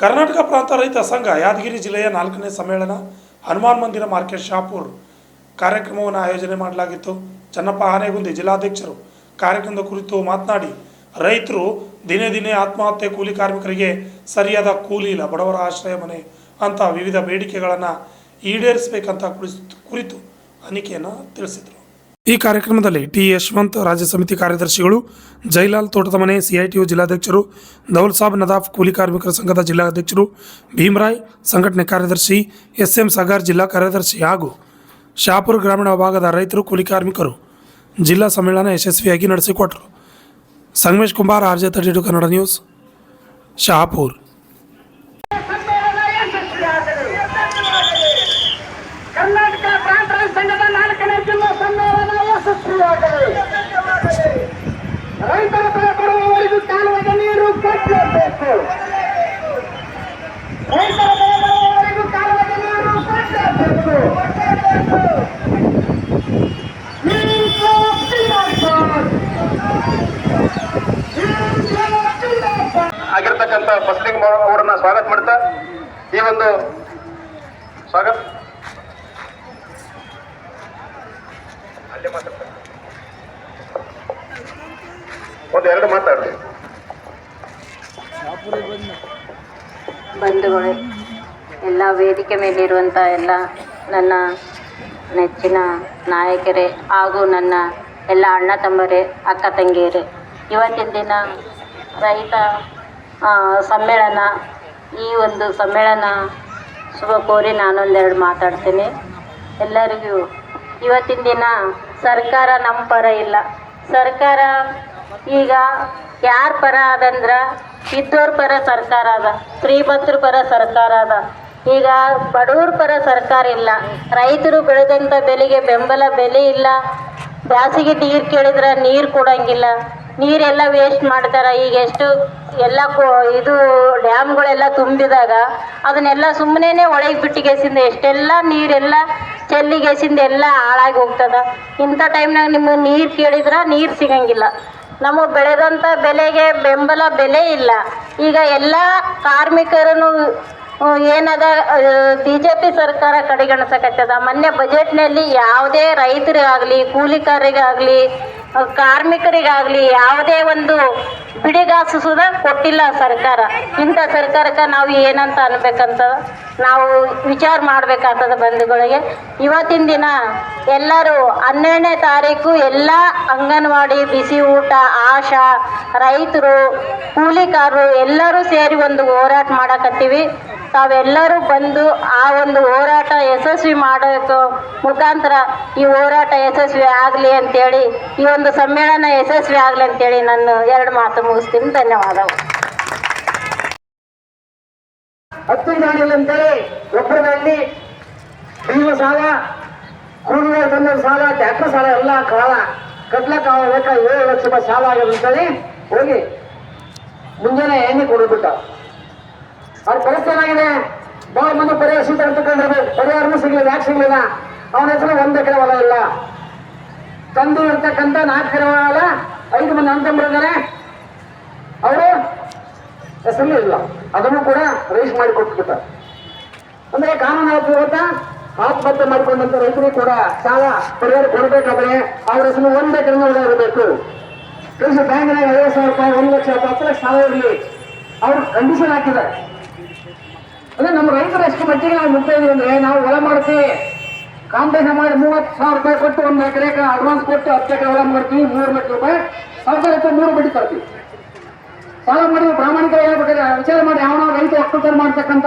ಕರ್ನಾಟಕ ಪ್ರಾಂತ ರೈತ ಸಂಘ ಯಾದಗಿರಿ ಜಿಲ್ಲೆಯ 4ನೇ ಸಮ್ಮೇಳನ ಹನುಮಾನ್ ಮಂದಿರ ಮಾರ್ಕೆಟ್ ಶಾಪುರ್ ಕಾರ್ಯಕ್ರಮವನ್ನು ಆಯೋಜನೆ ಮಾಡಲಾಗಿತ್ತು. ಚನ್ನಪ್ಪ ಆನೆಗುಂದಿ ಜಿಲ್ಲಾಧ್ಯಕ್ಷರು ಕಾರ್ಯಕ್ರಮದ ಕುರಿತು ಮಾತನಾಡಿ, ರೈತರು ದಿನೇ ದಿನೇ ಆತ್ಮಹತ್ಯೆ, ಕೂಲಿ ಕಾರ್ಮಿಕರಿಗೆ ಸರಿಯಾದ ಕೂಲಿ ಇಲ್ಲ, ಬಡವರ ಆಶ್ರಯ ಮನೆ ಅಂತ ವಿವಿಧ ಬೇಡಿಕೆಗಳನ್ನು ಈಡೇರಿಸಬೇಕಂತ ಕುರಿತು ಅನಿಕೆಯನ್ನು ತಿಳಿಸಿದರು. ಈ ಕಾರ್ಯಕ್ರಮದಲ್ಲಿ ಟಿ ಯಶವಂತ್ ರಾಜ್ಯ ಸಮಿತಿ ಕಾರ್ಯದರ್ಶಿಗಳು, ಜೈಲಾಲ್ ತೋಟದ ಸಿಐಟಿಯು ಜಿಲ್ಲಾಧ್ಯಕ್ಷರು, ದೌಲ್ ಸಾಬ್ ನದಾಫ್ ಕೂಲಿ ಕಾರ್ಮಿಕರ ಸಂಘದ ಜಿಲ್ಲಾಧ್ಯಕ್ಷರು, ಭೀಮರಾಯ್ ಸಂಘಟನೆ ಕಾರ್ಯದರ್ಶಿ, ಎಸ್.ಎಂ. ಸಾಗರ್ ಜಿಲ್ಲಾ ಕಾರ್ಯದರ್ಶಿ ಹಾಗೂ ಶಾಪುರ್ ಗ್ರಾಮೀಣ ಭಾಗದ ರೈತರು ಕೂಲಿ ಕಾರ್ಮಿಕರು ಜಿಲ್ಲಾ ಸಮ್ಮೇಳನ ಯಶಸ್ವಿಯಾಗಿ ನಡೆಸಿಕೊಟ್ಟರು. Sangamesh Kumar, RJ32 Kannada news, Shahapur. ಕರ್ನಾಟಕ ಪ್ರಾಂತ ರೈತ ಸಂಘದ 4ನೇ ಜಿಲ್ಲಾ ಸಮ್ಮೇಳನ ಯಶಸ್ವಿಯಾಗಲಿ. ರೈತರ ಬೆಳೆ ಬರುವವರೆಗೂ ಕಾಲುವೆದ ನೀರು ಕಟ್ಟಲೇಬೇಕು. ರೈತರ ಬೆಳೆ ಬರುವವರೆಗೂ ಕಾಲುವೆದ ನೀರು ಕಟ್ಟಲೇಬೇಕು. ಆಗಿರ್ತಕ್ಕಂಥ ಫಸ್ಲಿಂಗ್ ಅವರನ್ನ ಸ್ವಾಗತ ಮಾಡ್ತಾ ಈ ಒಂದು ಸ್ವಾಗತ ಒಂದೆರಡು ಮಾತಾಡ್ರಿ. ಬಂಧುಗಳೇ, ಎಲ್ಲ ವೇದಿಕೆ ಮೇಲಿರುವಂಥ ಎಲ್ಲ ನನ್ನ ನೆಚ್ಚಿನ ನಾಯಕರೇ ಹಾಗೂ ನನ್ನ ಎಲ್ಲ ಅಣ್ಣ ತಮ್ಮರೇ, ಅಕ್ಕ ತಂಗಿಯರೇ, ಇವತ್ತಿನ ದಿನ ರೈತ ಸಮ್ಮೇಳನ, ಈ ಒಂದು ಸಮ್ಮೇಳನ ಶುಭ ಕೋರಿ ನಾನೊಂದೆರಡು ಮಾತಾಡ್ತೀನಿ. ಎಲ್ಲರಿಗೂ ಇವತ್ತಿನ ದಿನ ಸರ್ಕಾರ ನಮ್ಮ ಪರ ಇಲ್ಲ. ಸರ್ಕಾರ ಈಗ ಯಾರ ಪರ ಅದಂದ್ರೆ ಇದ್ದವ್ರ ಪರ ಸರ್ಕಾರ ಅದ, ಶ್ರೀಮಂತರ ಪರ ಸರ್ಕಾರ ಅದ. ಈಗ ಬಡವ್ರ ಪರ ಸರ್ಕಾರ ಇಲ್ಲ. ರೈತರು ಬೆಳೆದಂಥ ಬೆಲೆಗೆ ಬೆಂಬಲ ಬೆಲೆ ಇಲ್ಲ. ಬ್ಯಾಸಿಗೆ ನೀರು ಕೇಳಿದ್ರೆ ನೀರು ಕೊಡೋಂಗಿಲ್ಲ, ನೀರೆಲ್ಲ ವೇಸ್ಟ್ ಮಾಡ್ತಾರೆ. ಈಗ ಎಷ್ಟು ಎಲ್ಲ ಇದು ಡ್ಯಾಮ್ಗಳೆಲ್ಲ ತುಂಬಿದಾಗ ಅದನ್ನೆಲ್ಲ ಸುಮ್ಮನೆ ಒಳಗೆ ಬಿಟ್ಟಿಗೆಸಿಂದ ಎಷ್ಟೆಲ್ಲ ನೀರೆಲ್ಲ ಚೆಲ್ಲಿಗೆಸಿಂದ ಎಲ್ಲ ಹಾಳಾಗಿ ಹೋಗ್ತದ. ಇಂಥ ಟೈಮ್ನಾಗ ನಿಮಗೆ ನೀರು ಕೇಳಿದ್ರೆ ನೀರು ಸಿಗಂಗಿಲ್ಲ. ನಮಗೆ ಬೆಳೆದಂಥ ಬೆಲೆಗೆ ಬೆಂಬಲ ಬೆಲೆ ಇಲ್ಲ. ಈಗ ಎಲ್ಲ ಕಾರ್ಮಿಕರನ್ನು ಏನದ BJP ಸರ್ಕಾರ ಕಡೆಗಣಿಸಕತ್ತದ. ಮೊನ್ನೆ ಬಜೆಟ್ನಲ್ಲಿ ಯಾವುದೇ ರೈತರಿಗಾಗಲಿ, ಕೂಲಿಕಾರರಿಗಾಗಲಿ, ಕಾರ್ಮಿಕರಿಗಾಗಲಿ ಯಾವುದೇ ಒಂದು ಬಿಡಿಗಾಸು ಸುದ ಕೊಟ್ಟಿಲ್ಲ ಸರ್ಕಾರ. ಇಂಥ ಸರ್ಕಾರಕ್ಕೆ ನಾವು ಏನಂತ ಅನ್ಬೇಕಂತ ನಾವು ವಿಚಾರ ಮಾಡಬೇಕಾಗ್ತದೆ ಬಂಧುಗಳಿಗೆ. ಇವತ್ತಿನ ದಿನ ಎಲ್ಲರೂ 12ನೇ ತಾರೀಕು ಎಲ್ಲ ಅಂಗನವಾಡಿ, ಬಿಸಿ ಊಟ, ಆಶಾ, ರೈತರು, ಕೂಲಿಕಾರರು ಎಲ್ಲರೂ ಸೇರಿ ಒಂದು ಹೋರಾಟ ಮಾಡಕತ್ತೀವಿ. ತಾವೆಲ್ಲರೂ ಬಂದು ಆ ಒಂದು ಹೋರಾಟ ಯಶಸ್ವಿ ಮಾಡೋಕ್ಕೆ ಮುಖಾಂತರ ಈ ಹೋರಾಟ ಯಶಸ್ವಿ ಆಗಲಿ ಅಂತೇಳಿ, ಈ ಒಂದು ಸಮ್ಮೇಳನ ಯಶಸ್ವಿ ಆಗಲಿ ಅಂತೇಳಿ ನಾನು 2 ಮಾತು ಮುಗಿಸ್ತೀನಿ. ಧನ್ಯವಾದಗಳು. 10 ಗಾಡಿಯಲ್ಲಿ ಅಂತೇಳಿ ಒಬ್ಬರಲ್ಲಿ ಬೀಮ ಸಾಲ, ಕೂಲಿಗೆ ತಂದ ಸಾಲ, ಟ್ಯಾಕ್ಟರ್ ಸಾಲ ಎಲ್ಲ ಕಾಲ ಕಟ್ಲಕ್ಕ ಬೇಕಾ 7 ಲಕ್ಷ ರೂಪಾಯಿ ಸಾಲ ಆಗೋದು ಅಂತೇಳಿ ಹೋಗಿ ಮುಂಜಾನೆ ಎಣ್ಣೆ ಕೊಡ್ಬಿಟ್ಟ. ಅವ್ರ ಪರಿಸ್ಥಿತಿ ಏನಾಗಿದೆ, ಭಾಳ ಮಂದಿ ಪರಿಹಾರ ಸೀಟ ತಗೊಂಡಿರ್ಬೇಕು, ಪರಿಹಾರನೂ ಸಿಗ್ಲಿಲ್ಲ. ಯಾಕೆ ಸಿಗ್ಲಿಲ್ಲ? ಅವನ ಹೆಸರು 1 ಎಕರೆ ಹೊಲ ಇಲ್ಲ. ತಂದು ಇರ್ತಕ್ಕಂಥ 4 ಎಕರೆ ಹೊಲ 5 ಮಂದಿ ಅಣ್ತಂಬರಿದ್ದಾರೆ, ಅವರು ಹೆಸರು ಇಲ್ಲ. ಅದನ್ನು ಕೂಡ ರೈಸ್ ಮಾಡಿ ಕೊಟ್ಬಿಟ್ಟ. ಅಂದ್ರೆ ಕಾನೂನು ಗೊತ್ತಾ, ಆತ್ಮಹತ್ಯೆ ಮಾಡಿಕೊಂಡಂತ ರೈತರಿಗೆ ಕೂಡ ಸಾಲ ಪರಿಹಾರ ಕೊಡಬೇಕಾದ್ರೆ ಅವ್ರ ಹೆಸರು 1 ಎಕರೆ ಹೊಲ ಇರಬೇಕು. ಬ್ಯಾಂಕ್ನಾಗ 50,000 ರೂಪಾಯಿ, 1 ಲಕ್ಷ, 10 ಲಕ್ಷ ಸಾಲ ಇರಲಿ, ಅವ್ರು ಕಂಡೀಷನ್ ಹಾಕಿದ್ದಾರೆ. ಅಂದ್ರೆ ನಮ್ಮ ರೈತರು ಎಷ್ಟು ಮಟ್ಟಿಗೆ ನಾವು ಮುಗ್ತಾ ಇದೀವಿ ಅಂದ್ರೆ, ನಾವು ಹೊಲ ಮಾಡ್ತೀವಿ, ಕಾಂಪಿಟೇಷನ್ ಮಾಡಿ 30,000 ರೂಪಾಯಿ ಕೊಟ್ಟು 1 ಎಕರೆಗೆ ಅಡ್ವಾನ್ಸ್ ಕೊಟ್ಟು 10 ಎಕರೆ ಹೊಲ ಮಾಡ್ತೀವಿ, 3 ಲಕ್ಷ ರೂಪಾಯಿ ಸರ್ಕಾರ 3 ಬಡ್ಡಿ ತರ್ತೀವಿ. ಸಾಲ ಮಾಡಿ ಪ್ರಾಮಾಣಿಕ ಹೇಳ್ಬೇಕಾದ್ರೆ ವಿಚಾರ ಮಾಡಿ, ಅವನ ರೈತ ಒಕ್ಕಲ್ತನ ಮಾಡ್ತಕ್ಕಂಥ